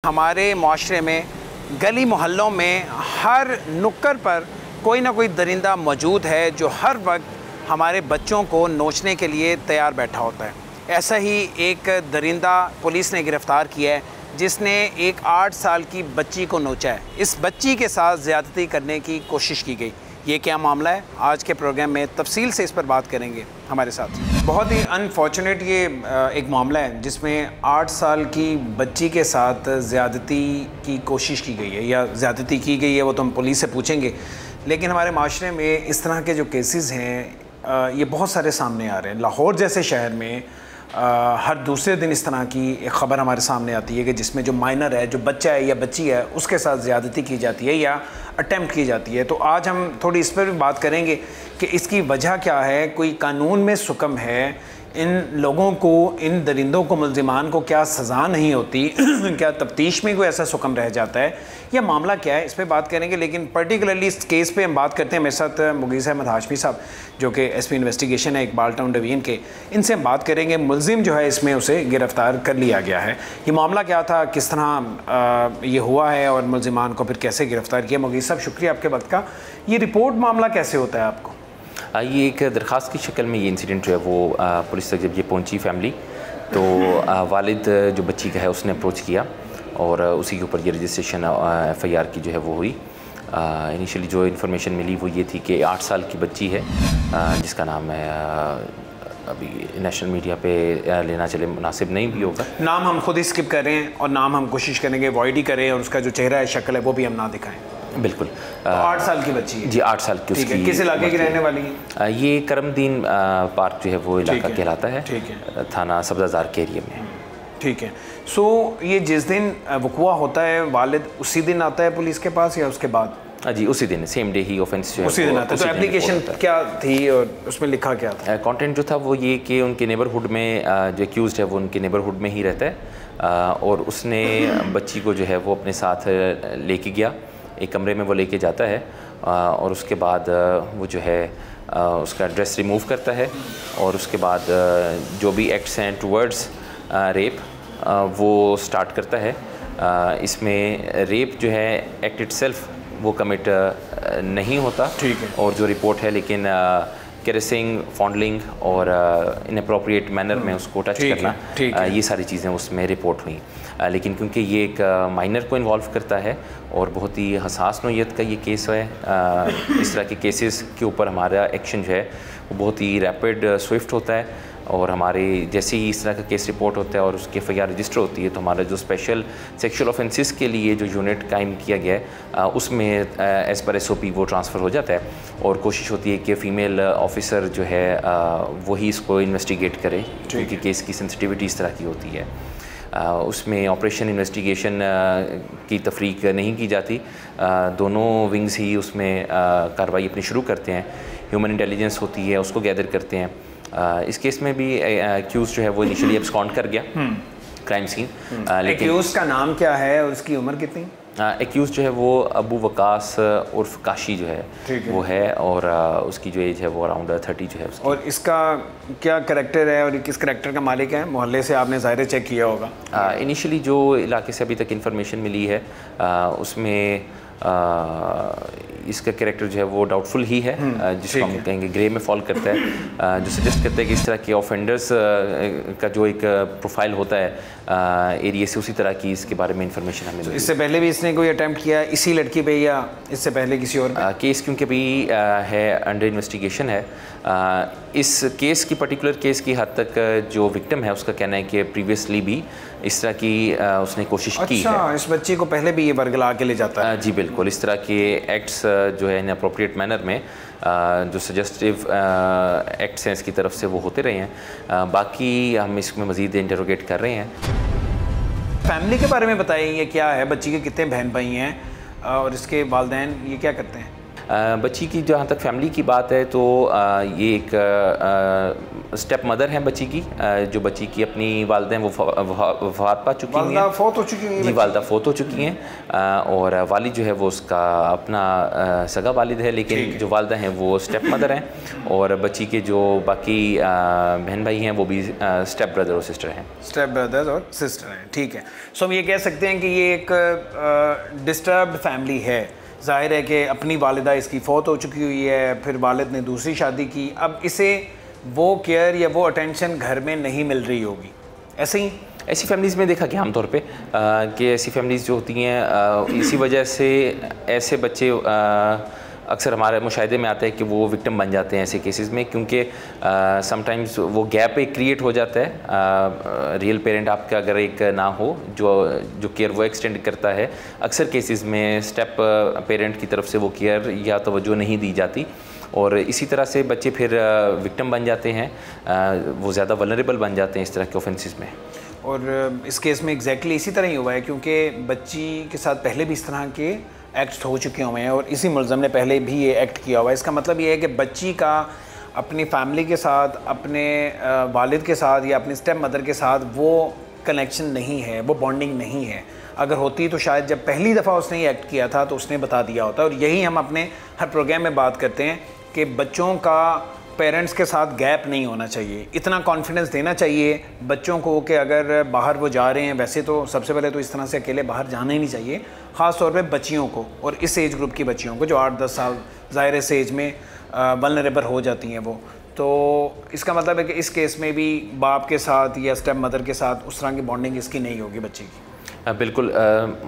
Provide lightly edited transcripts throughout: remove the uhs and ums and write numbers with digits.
हमारे माशरे में गली मोहल्लों में हर नुक्कड़ पर कोई ना कोई दरिंदा मौजूद है जो हर वक्त हमारे बच्चों को नोचने के लिए तैयार बैठा होता है। ऐसा ही एक दरिंदा पुलिस ने गिरफ़्तार किया है जिसने एक 8 साल की बच्ची को नोचा है। इस बच्ची के साथ ज़्यादती करने की कोशिश की गई। ये क्या मामला है, आज के प्रोग्राम में तफसील से इस पर बात करेंगे हमारे साथ। बहुत ही अनफॉर्चुनेट ये एक मामला है जिसमें 8 साल की बच्ची के साथ ज़्यादती की कोशिश की गई है या ज़्यादती की गई है, वो तो हम पुलिस से पूछेंगे। लेकिन हमारे माशरे में इस तरह के जो केसेस हैं ये बहुत सारे सामने आ रहे हैं। लाहौर जैसे शहर में हर दूसरे दिन इस तरह की एक ख़बर हमारे सामने आती है कि जिसमें जो माइनर है, जो बच्चा है या बच्ची है, उसके साथ ज़्यादती की जाती है या अटेम्प्ट की जाती है। तो आज हम थोड़ी इस पर भी बात करेंगे कि इसकी वजह क्या है, कोई कानून में सुकम है, इन लोगों को, इन दरिंदों को, मुल्ज़िमान को क्या सज़ा नहीं होती क्या तफ्तीश में कोई ऐसा सुकम रह जाता है, यह मामला क्या है, इस पर बात करेंगे। लेकिन पर्टिकुलरली इस केस पे हम बात करते हैं। मेरे साथ मुगीस अहमद हाशमी साहब जो कि एसपी इन्वेस्टिगेशन है इकबाल टाउन डिवीज़न के, इनसे हम बात करेंगे। मुल्ज़िम जो है इसमें उसे गिरफ़्तार कर लिया गया है। ये मामला क्या था, किस तरह ये हुआ है और मुल्ज़िमान को फिर कैसे गिरफ़्तार किया। मुगीस साहब शुक्रिया आपके वक्त का। ये रिपोर्ट मामला कैसे होता है आपको? ये एक दरख्वास्त की शक्ल में ये इंसिडेंट जो है वो पुलिस तक जब ये पहुंची फैमिली, तो वालिद जो बच्ची का है उसने अप्रोच किया और उसी के ऊपर ये रजिस्ट्रेशन FIR की जो है वो हुई। इनिशियली जो इन्फॉर्मेशन मिली वो ये थी कि 8 साल की बच्ची है जिसका नाम है, अभी नेशनल मीडिया पे लेना चले मुनासिब नहीं भी होगा, नाम हम खुद ही स्किप कर रहे हैं और नाम हम कोशिश करेंगे अवॉइड ही करें और उसका जो चेहरा है, शक्ल है, वो भी हम ना दिखाएं। बिल्कुल। तो 8 साल की बच्ची है जी, 8 साल की उसकी। किस इलाके की रहने वाली है? ये करमदीन पार्क जो है वो इलाका कहलाता है, थाना सब्ज़ाजार के एरिया में। ठीक है। सो ये जिस दिन वक़ुआ होता है वालिद उसी दिन आता है पुलिस के पास या उसके बाद? जी उसी दिन, सेम डे ही ऑफेंस जो है उसी दिन आता है। तो एप्लीकेशन क्या थी और उसमें लिखा क्या था? कंटेंट जो था वो ये कि उनके नेबरहुड में जो एक्यूज़ड है वो उनके नेबरहुड में ही रहता है और उसने बच्ची को जो है वो अपने साथ लेके गया, एक कमरे में वो लेके जाता है और उसके बाद वो जो है उसका ड्रेस रिमूव करता है और उसके बाद जो भी एक्ट्स हैं टुवर्ड्स रेप वो स्टार्ट करता है। इसमें रेप जो है एक्ट इटसेल्फ वो कमिट नहीं होता, ठीक है, और जो रिपोर्ट है लेकिन कैरेसिंग, फॉन्डलिंग और इनअप्रोप्रिएट मैनर में उसको टच करना, ये सारी चीज़ें उसमें रिपोर्ट हुई। लेकिन क्योंकि ये एक माइनर को इन्वॉल्व करता है और बहुत ही हसास नौइयत का ये केस है, इस तरह के केसेस के ऊपर हमारा एक्शन जो है वो बहुत ही रैपिड, स्विफ्ट होता है और हमारे जैसे ही इस तरह का केस रिपोर्ट होता है और उसकी FIR रजिस्टर होती है तो हमारा जो स्पेशल सेक्सुअल ऑफेंसेस के लिए जो यूनिट कायम किया गया है उसमें एज़ पर SOP वो ट्रांसफ़र हो जाता है और कोशिश होती है कि फ़ीमेल ऑफिसर जो है वही इसको इन्वेस्टिगेट करे क्योंकि केस की सेंसिटिविटी इस तरह की होती है। उसमें ऑपरेशन इन्वेस्टिगेशन की तफरीक नहीं की जाती, दोनों विंग्स ही उसमें कार्रवाई अपनी शुरू करते हैं। ह्यूमन इंटेलिजेंस होती है, उसको गैदर करते हैं। इस केस में भी एक्यूज़ जो है वो इनिशियली एब्सकॉन्ड कर गया क्राइम सीन। लेकिन एक्यूज़ का नाम क्या है और उसकी उम्र कितनी? एक्यूज़ जो है वो अबू वकास उर्फ काशी जो है वो है और उसकी जो एज है वो अराउंड 30 जो है उसकी। और इसका क्या करैक्टर है और किस करैक्टर का मालिक है? मोहल्ले से आपने ज़ाहिर चेक किया होगा। इनिशियली जो इलाके से अभी तक इन्फॉर्मेशन मिली है उसमें इसका कैरेक्टर जो है वो डाउटफुल ही है, जिसको हम कहेंगे ग्रे में फॉल करता है, जो सजेस्ट करता है कि इस तरह के ऑफेंडर्स का जो एक प्रोफाइल होता है एरिया से, उसी तरह की इसके बारे में इंफॉर्मेशन हमें मिली। इससे पहले भी इसने कोई अटैम्प्ट किया इसी लड़की पे या इससे पहले किसी और पे? केस क्योंकि अभी है अंडर इन्वेस्टिगेशन है, इस केस की पर्टिकुलर केस की हद तक जो विक्टिम है उसका कहना है कि प्रीवियसली भी इस तरह की उसने कोशिश की है। इस बच्ची को पहले भी ये बरगला के ले जाता है? जी बिल्कुल, इस तरह के एक्ट्स जो है इन अप्रोप्रिएट मैनर में जो सजेस्टिव एक्ट्स हैं इसकी तरफ से वो होते रहे हैं। बाकी हम इसमें मज़ीद इंटरोगेट कर रहे हैं। फैमिली के बारे में बताइए, ये क्या है, बच्ची के कितने बहन भाई हैं और इसके वालिदैन ये क्या करते हैं? बच्ची की जहाँ तक फैमिली की बात है तो ये एक स्टेप मदर हैं बच्ची की, जो बच्ची की अपनी वालदा हैं वो वफ़ात पा चुकी हैं, फोत हो चुकी हैं जी, वालदा फोत हो चुकी हैं और वालिद जो है वो उसका अपना सगा वालिद है, लेकिन जो वालदा हैं वो स्टेप मदर हैं और बच्ची के जो बाकी बहन भाई हैं वो भी स्टेप ब्रदर और सिस्टर हैं। स्टेप ब्रदर्स और सिस्टर हैं, ठीक है। सो हम ये कह सकते हैं कि ये एक डिस्टर्ब्ड फैमिली है। ज़ाहिर है कि अपनी वालिदा इसकी फ़ौत हो चुकी हुई है, फिर वालिद ने दूसरी शादी की, अब इसे वो केयर या वो अटेंशन घर में नहीं मिल रही होगी, ऐसे ही ऐसी फैमिलीज़ में देखा कि आमतौर पे कि ऐसी फैमिलीज़ जो होती हैं इसी वजह से ऐसे बच्चे अक्सर हमारे मुशाहिदे में आता है कि वो विक्टिम बन जाते हैं ऐसे केसेस में, क्योंकि समटाइम्स वो गैप एक क्रिएट हो जाता है। रियल पेरेंट आपका अगर एक ना हो जो केयर वो एक्सटेंड करता है, अक्सर केसेस में स्टेप पेरेंट की तरफ से वो केयर या तवज्जो नहीं दी जाती और इसी तरह से बच्चे फिर विक्टिम बन जाते हैं, वो ज़्यादा वल्नरेबल बन जाते हैं इस तरह के ऑफेंसेस में। और इस केस में एग्जैक्टली इसी तरह ही हुआ है, क्योंकि बच्ची के साथ पहले भी इस तरह के एक्ट हो चुके हुए हैं और इसी मुलज़म ने पहले भी ये एक्ट किया हुआ है। इसका मतलब ये है कि बच्ची का अपनी फैमिली के साथ, अपने वालिद के साथ या अपनी स्टेप मदर के साथ वो कनेक्शन नहीं है, वो बॉन्डिंग नहीं है। अगर होती तो शायद जब पहली दफ़ा उसने ये एक्ट किया था तो उसने बता दिया होता। और यही हम अपने हर प्रोग्राम में बात करते हैं कि बच्चों का पेरेंट्स के साथ गैप नहीं होना चाहिए, इतना कॉन्फिडेंस देना चाहिए बच्चों को कि अगर बाहर वो जा रहे हैं, वैसे तो सबसे पहले तो इस तरह से अकेले बाहर जाना ही नहीं चाहिए, ख़ास तौर पे बच्चियों को और इस एज ग्रुप की बच्चियों को जो 8-10 साल ज़ाहिर इस एज में वल्नरेबल हो जाती हैं वो। तो इसका मतलब है कि इस केस में भी बाप के साथ या स्टेप मदर के साथ उस तरह की बॉन्डिंग इसकी नहीं होगी बच्ची की। बिल्कुल,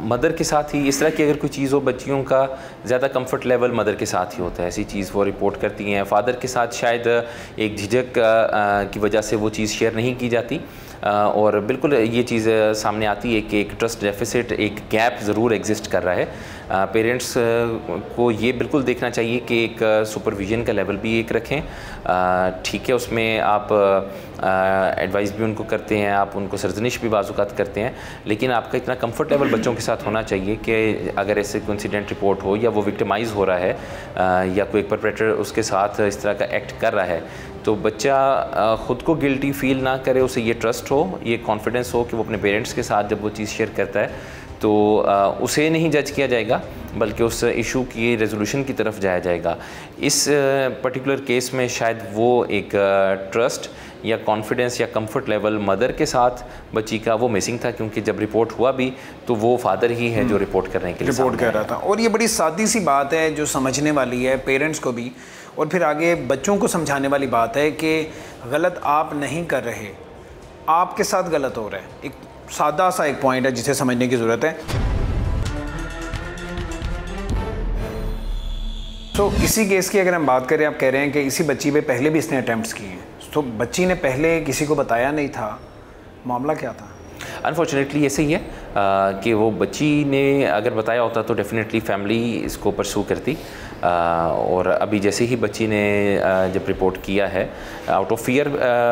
मदर के साथ ही इस तरह की अगर कोई चीज़ हो, बच्चियों का ज़्यादा कंफर्ट लेवल मदर के साथ ही होता है, ऐसी चीज़ वो रिपोर्ट करती हैं। फ़ादर के साथ शायद एक झिझक की वजह से वो चीज़ शेयर नहीं की जाती और बिल्कुल ये चीज़ सामने आती है कि एक ट्रस्ट डेफिसिट, एक गैप ज़रूर एग्जिस्ट कर रहा है। पेरेंट्स को ये बिल्कुल देखना चाहिए कि एक सुपरविज़न का लेवल भी एक रखें। ठीक है, उसमें आप एडवाइस भी उनको करते हैं, आप उनको सरजनिश भी बाज़-औक़ात करते हैं, लेकिन आपका इतना कंफर्ट लेवल बच्चों के साथ होना चाहिए कि अगर ऐसे कोई इंसिडेंट रिपोर्ट हो या वो विक्टिमाइज़ हो रहा है या कोई परपेट्रेटर उसके साथ इस तरह का एक्ट कर रहा है, तो बच्चा ख़ुद को गिल्टी फील ना करे, उसे ये ट्रस्ट हो, ये कॉन्फिडेंस हो कि वो अपने पेरेंट्स के साथ जब वो चीज़ शेयर करता है तो उसे नहीं जज किया जाएगा, बल्कि उस इशू की रेजोल्यूशन की तरफ जाया जाएगा। इस पर्टिकुलर केस में शायद वो एक ट्रस्ट या कॉन्फिडेंस या कंफर्ट लेवल मदर के साथ बच्ची का वो मिसिंग था, क्योंकि जब रिपोर्ट हुआ भी तो वो फादर ही है जो रिपोर्ट करने के लिए रिपोर्ट कर रहा था। और ये बड़ी सादी सी बात है जो समझने वाली है पेरेंट्स को भी और फिर आगे बच्चों को समझाने वाली बात है कि गलत आप नहीं कर रहे, आपके साथ गलत हो रहा है। एक सादा सा एक पॉइंट है जिसे समझने की ज़रूरत है। तो इसी केस की अगर हम बात करें, आप कह रहे हैं कि इसी बच्ची पे पहले भी इसने अटैम्प्ट्स किए हैं, तो बच्ची ने पहले किसी को बताया नहीं था, मामला क्या था? अनफॉर्चुनेटली ऐसे ही है कि वो बच्ची ने अगर बताया होता तो डेफिनेटली फैमिली इसको परसू करती और अभी जैसे ही बच्ची ने जब रिपोर्ट किया है, आउट ऑफ फियर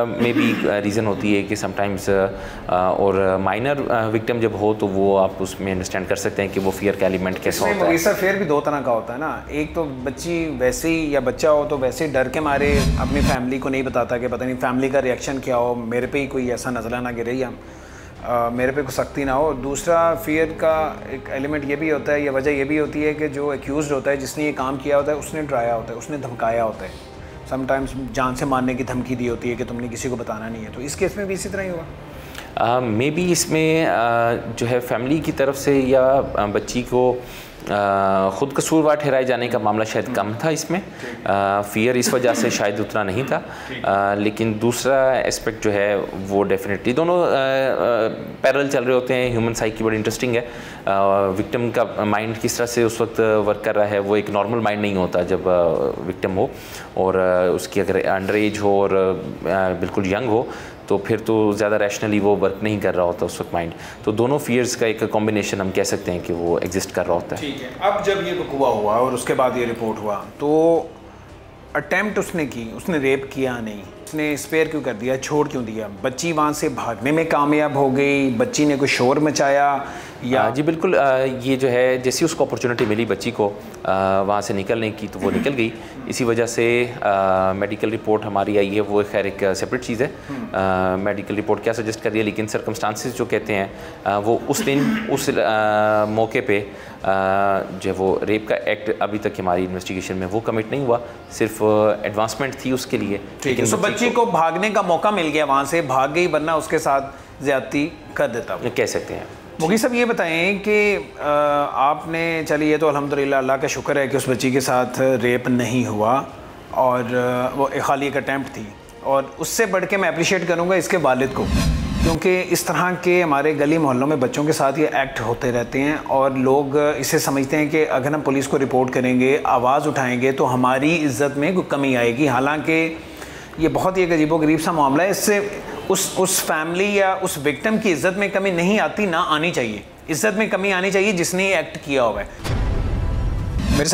में भी रीज़न होती है कि समटाइम्स और माइनर विक्टिम जब हो तो वो आप उसमें अंडरस्टैंड कर सकते हैं कि वो फियर का एलिमेंट कैसा होता है। फियर भी दो तरह का होता है ना, एक तो बच्ची वैसे ही या बच्चा हो तो वैसे ही डर के मारे अपनी फैमिली को नहीं बताता कि पता नहीं फैमिली का रिएक्शन क्या हो, मेरे पे ही कोई ऐसा नज़ला ना गिरे या मेरे पे कोई सख्ती ना हो। दूसरा फियर का एक एलिमेंट ये भी होता है, या वजह ये भी होती है कि जो एक्यूज़ड होता है, जिसने ये काम किया होता है, उसने डराया होता है, उसने धमकाया होता है, समटाइम्स जान से मारने की धमकी दी होती है कि तुमने किसी को बताना नहीं है। तो इस केस में भी इसी तरह ही हुआ। मे बी इसमें जो है फैमिली की तरफ से या बच्ची को ख़ुद कसूरवार ठहराए जाने का मामला शायद कम था इसमें, फ़ियर इस वजह से शायद उतना नहीं था, लेकिन दूसरा एस्पेक्ट जो है वो डेफिनेटली दोनों पैरेलल चल रहे होते हैं। ह्यूमन साइकी बड़ी इंटरेस्टिंग है, विक्टिम का माइंड किस तरह से उस वक्त वर्क कर रहा है, वो एक नॉर्मल माइंड नहीं होता जब विक्टिम हो और उसकी अगर अंडर एज हो और बिल्कुल यंग हो तो फिर तो ज़्यादा रैशनली वो वर्क नहीं कर रहा होता उस वक्त माइंड। तो दोनों फियर्स का एक कॉम्बिनेशन हम कह सकते हैं कि वो एग्जिस्ट कर रहा होता है। ठीक है, अब जब ये वक़ूआ हुआ और उसके बाद ये रिपोर्ट हुआ तो अटेम्प्ट उसने की, उसने रेप किया नहीं, उसने स्पेयर क्यों कर दिया, छोड़ क्यों दिया? बच्ची वहाँ से भागने में कामयाब हो गई, बच्ची ने कोई शोर मचाया या? जी बिल्कुल, ये जो है जैसी उसको अपॉर्चुनिटी मिली बच्ची को वहाँ से निकलने की तो वो निकल गई। इसी वजह से मेडिकल रिपोर्ट हमारी आई है, वो खैर एक सेपरेट चीज़ है। मेडिकल रिपोर्ट क्या सजेस्ट कर रही है, लेकिन सर्कमस्टांसिस जो कहते हैं वो उस दिन उस मौके पे जो वो रेप का एक्ट अभी तक हमारी इन्वेस्टिगेशन में वो कमिट नहीं हुआ, सिर्फ एडवांसमेंट थी उसके लिए। ठीक है, तो बच्ची को भागने का मौका मिल गया, वहाँ से भाग गई, वरना उसके साथ ज्यादती कर देता, कह सकते हैं। मुगी साहब ये बताएं कि आपने, चलिए ये तो अल्हम्दुलिल्लाह अल्लाह का शुक्र है कि उस बच्ची के साथ रेप नहीं हुआ और वो खाली एक अटैम्प्ट थी, और उससे बढ़ के मैं अप्रिशिएट करूँगा इसके वालिद को, क्योंकि इस तरह के हमारे गली मोहल्लों में बच्चों के साथ ये एक्ट होते रहते हैं और लोग इसे समझते हैं कि अगर हम पुलिस को रिपोर्ट करेंगे, आवाज़ उठाएंगे तो हमारी इज़्ज़त में कोई कमी आएगी। हालांकि ये बहुत ही एक अजीबोगरीब सा मामला है। इससे उस फैमिली या उस विक्टिम की इज़्ज़त में कमी नहीं आती, ना आनी चाहिए। इज़्ज़त में कमी आनी चाहिए जिसने ये एक्ट किया हुआ है।